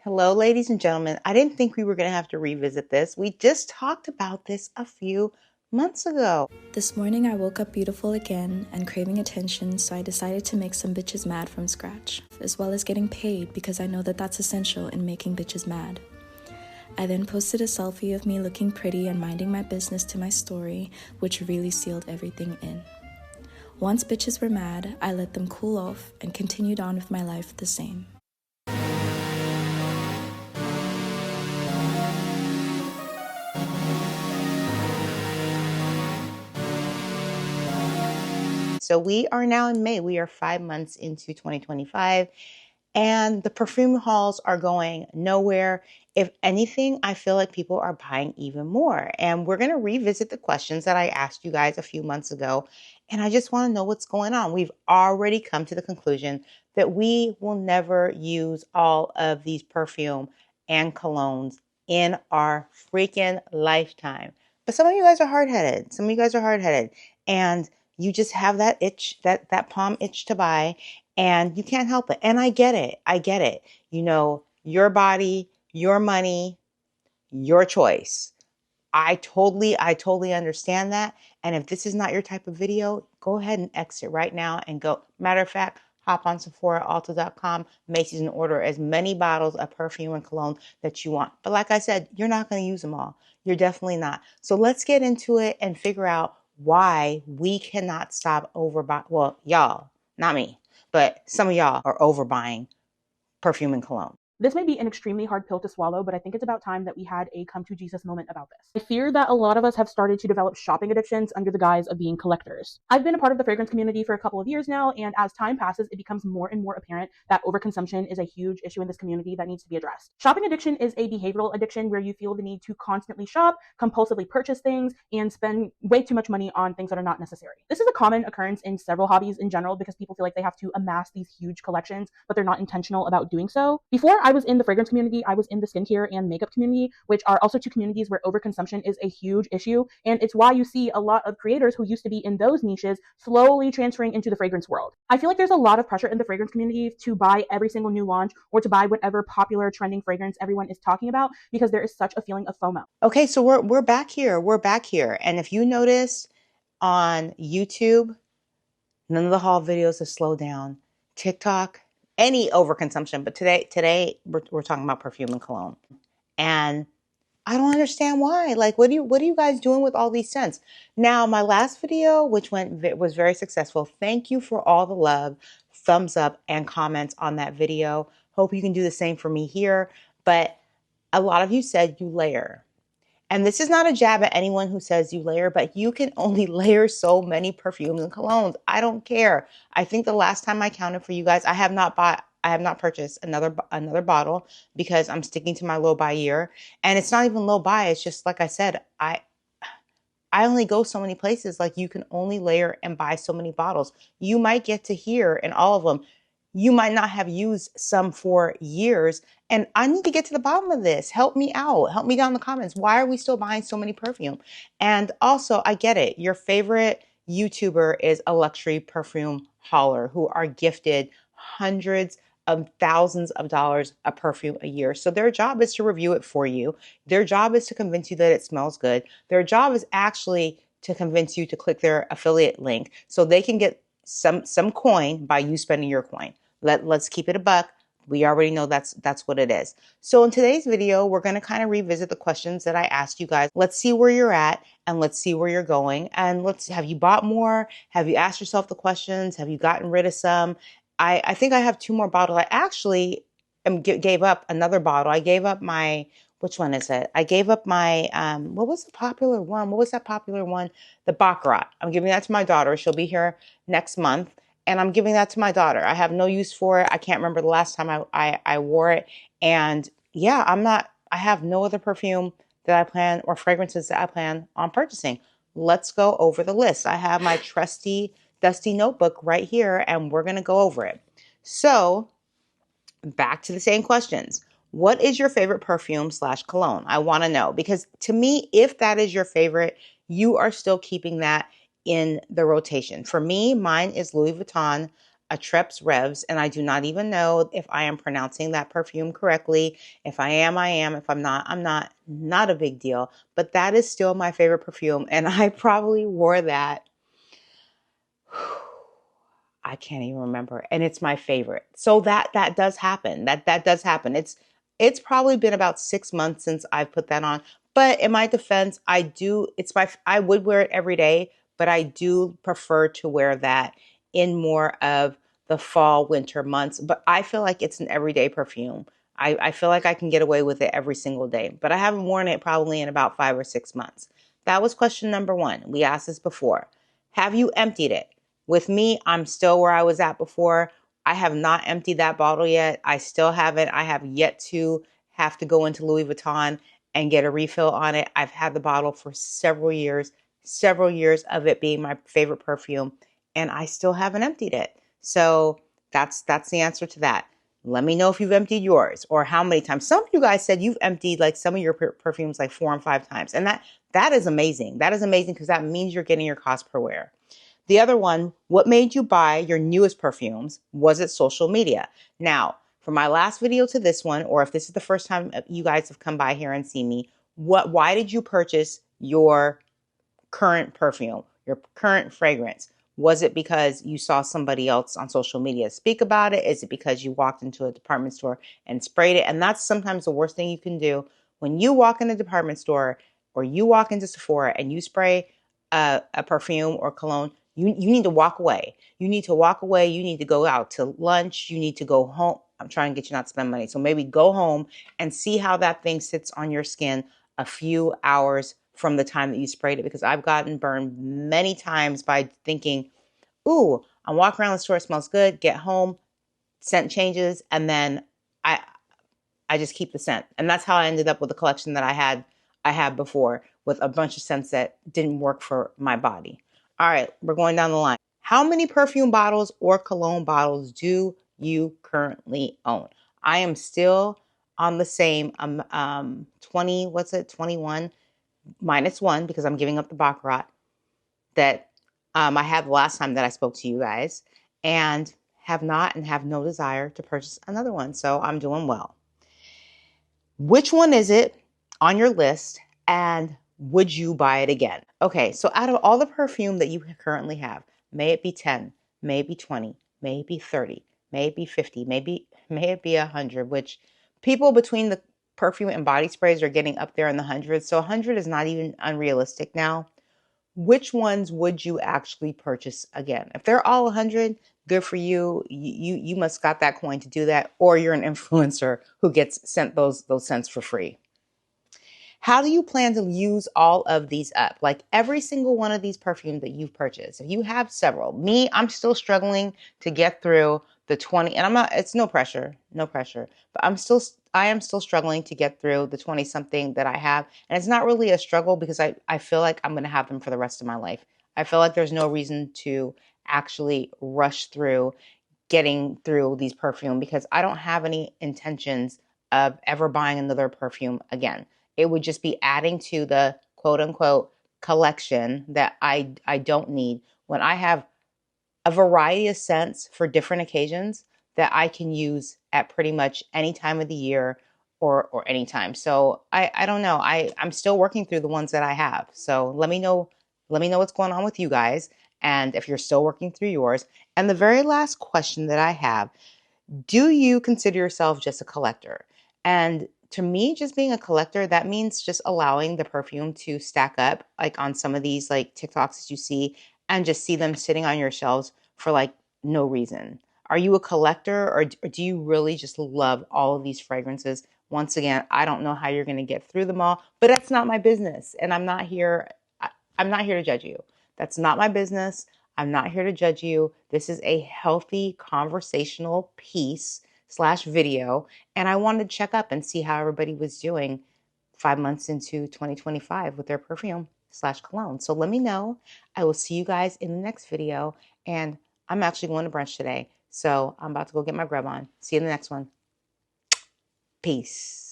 Hello, ladies and gentlemen. I didn't think we were going to have to revisit this. We just talked about this a few months ago. This morning I woke up beautiful again and craving attention, so I decided to make some bitches mad from scratch, as well as getting paid because I know that that's essential in making bitches mad. I then posted a selfie of me looking pretty and minding my business to my story, which really sealed everything in. Once bitches were mad, I let them cool off and continued on with my life the same. So we are now in May. We are 5 months into 2025, and the perfume hauls are going nowhere. If anything, I feel like people are buying even more. And we're going to revisit the questions that I asked you guys a few months ago. And I just want to know what's going on. We've already come to the conclusion that we will never use all of these perfume and colognes in our freaking lifetime. But some of you guys are hard-headed. And you just have that itch, that palm itch to buy, and you can't help it. And I get it. You know, your body, your money, your choice. I totally understand that. And if this is not your type of video, go ahead and exit right now and go. Matter of fact, hop on Sephora, Ulta.com, Macy's, and order as many bottles of perfume and cologne that you want. But like I said, you're not going to use them all. You're definitely not. So let's get into it and figure out why we cannot stop overbuying. Well, y'all, not me, but some of y'all are overbuying perfume and cologne. This may be an extremely hard pill to swallow, but I think it's about time that we had a come to Jesus moment about this. I fear that a lot of us have started to develop shopping addictions under the guise of being collectors. I've been a part of the fragrance community for a couple of years now, and as time passes, it becomes more and more apparent that overconsumption is a huge issue in this community that needs to be addressed. Shopping addiction is a behavioral addiction where you feel the need to constantly shop, compulsively purchase things, and spend way too much money on things that are not necessary. This is a common occurrence in several hobbies in general because people feel like they have to amass these huge collections, but they're not intentional about doing so. Before I was in the fragrance community, I was in the skincare and makeup community, which are also two communities where overconsumption is a huge issue. And it's why you see a lot of creators who used to be in those niches slowly transferring into the fragrance world. I feel like there's a lot of pressure in the fragrance community to buy every single new launch or to buy whatever popular trending fragrance everyone is talking about because there is such a feeling of FOMO. Okay, so we're back here. And if you notice on YouTube, none of the haul videos have slowed down. TikTok, any overconsumption, but today we're talking about perfume and cologne. And I don't understand why. Like, what are you guys doing with all these scents? Now, my last video, which was very successful. Thank you for all the love, thumbs up, and comments on that video. Hope you can do the same for me here. But a lot of you said you layer. And this is not a jab at anyone who says you layer, but you can only layer so many perfumes and colognes. I don't care. I think the last time I counted for you guys, I have not purchased another bottle because I'm sticking to my low buy year. And it's not even low buy. It's just like I said, I only go so many places. Like, you can only layer and buy so many bottles. You might get to here and all of them. You might not have used some for years. And I need to get to the bottom of this. Help me out. Help me down in the comments. Why are we still buying so many perfume? And also, I get it. Your favorite YouTuber is a luxury perfume hauler who are gifted hundreds of thousands of dollars of perfume a year. So their job is to review it for you. Their job is to convince you that it smells good. Their job is actually to convince you to click their affiliate link so they can get some coin by you spending your coin. Let's keep it a buck. We already know that's what it is. So in today's video, we're going to kind of revisit the questions that I asked you guys. Let's see where you're at and let's see where you're going. And have you bought more? Have you asked yourself the questions? Have you gotten rid of some? I think I have 2 more bottles. I actually gave up another bottle. I gave up my, which one is it? I gave up my, what was the popular one? What was that popular one? The Baccarat. I'm giving that to my daughter. She'll be here next month. And I'm giving that to my daughter. I have no use for it. I can't remember the last time I wore it. And yeah, I have no other perfume that I plan or fragrances that I plan on purchasing. Let's go over the list. I have my trusty, dusty notebook right here, and we're going to go over it. So back to the same questions. What is your favorite perfume / cologne? I want to know, because to me, if that is your favorite, you are still keeping that in the rotation. For me, mine is Louis Vuitton a Treps Revs, and I do not even know if I am pronouncing that perfume correctly. If I am, I am. If I'm not, I'm not. Not a big deal. But that is still my favorite perfume, and I probably wore that. I can't even remember, and it's my favorite. So that does happen. That does happen. It's probably been about 6 months since I've put that on. But in my defense, I do. I would wear it every day, but I do prefer to wear that in more of the fall winter months. But I feel like it's an everyday perfume. I feel like I can get away with it every single day. But I haven't worn it probably in about 5 or 6 months. That was question number one. We asked this before. Have you emptied it? With me, I'm still where I was at before. I have not emptied that bottle yet. I still haven't. I have yet to have to go into Louis Vuitton and get a refill on it. I've had the bottle for several years of it being my favorite perfume, and I still haven't emptied it. So that's the answer to that. Let me know if you've emptied yours or how many times. Some of you guys said you've emptied like some of your perfumes like 4 and 5 times. And that is amazing. That is amazing because that means you're getting your cost per wear. The other one, what made you buy your newest perfumes? Was it social media? Now, from my last video to this one, or if this is the first time you guys have come by here and seen me, why did you purchase your current perfume, your current fragrance? Was it because you saw somebody else on social media speak about it? Is it because you walked into a department store and sprayed it? And that's sometimes the worst thing you can do. When you walk in a department store or you walk into Sephora and you spray a perfume or cologne, you need to walk away. You need to walk away. You need to go out to lunch. You need to go home. I'm trying to get you not to spend money. So maybe go home and see how that thing sits on your skin a few hours from the time that you sprayed it, because I've gotten burned many times by thinking, ooh, I'm walking around the store, it smells good, get home, scent changes, and then I I just keep the scent. And that's how I ended up with the collection that I had before, with a bunch of scents that didn't work for my body. All right, we're going down the line. How many perfume bottles or cologne bottles do you currently own? I am still on the same 20, what's it? 21 minus one, because I'm giving up the Baccarat that I had the last time that I spoke to you guys, and have not and have no desire to purchase another one. So I'm doing well. Which one is it on your list, and would you buy it again? Okay, so out of all the perfume that you currently have, may it be 10, may it be 20, may it be 30, may it be 50, may it be 100, which people between the perfume and body sprays are getting up there in the hundreds. So 100 is not even unrealistic now. Which ones would you actually purchase again? If they're all 100, good for you. You must got that coin to do that, or you're an influencer who gets sent those scents for free. How do you plan to use all of these up? Like every single one of these perfumes that you've purchased. If you have several, I'm still struggling to get through the 20, and I'm not, it's no pressure, but I am still struggling to get through the 20 something that I have. And it's not really a struggle because I feel like I'm going to have them for the rest of my life. I feel like there's no reason to actually rush through getting through these perfume, because I don't have any intentions of ever buying another perfume again. It would just be adding to the quote unquote collection that I don't need, when I have a variety of scents for different occasions that I can use at pretty much any time of the year or anytime. So I don't know. I'm still working through the ones that I have. So let me know what's going on with you guys, and if you're still working through yours. And the very last question that I have, do you consider yourself just a collector? And to me, just being a collector, that means just allowing the perfume to stack up, like on some of these like TikToks that you see, and just see them sitting on your shelves for like no reason. Are you a collector, or do you really just love all of these fragrances? Once again, I don't know how you're going to get through them all, but that's not my business. And I'm not here to judge you. That's not my business. I'm not here to judge you. This is a healthy conversational piece slash video. And I wanted to check up and see how everybody was doing 5 months into 2025 with their perfume slash cologne. So let me know. I will see you guys in the next video. And I'm actually going to brunch today. So I'm about to go get my grub on. See you in the next one. Peace.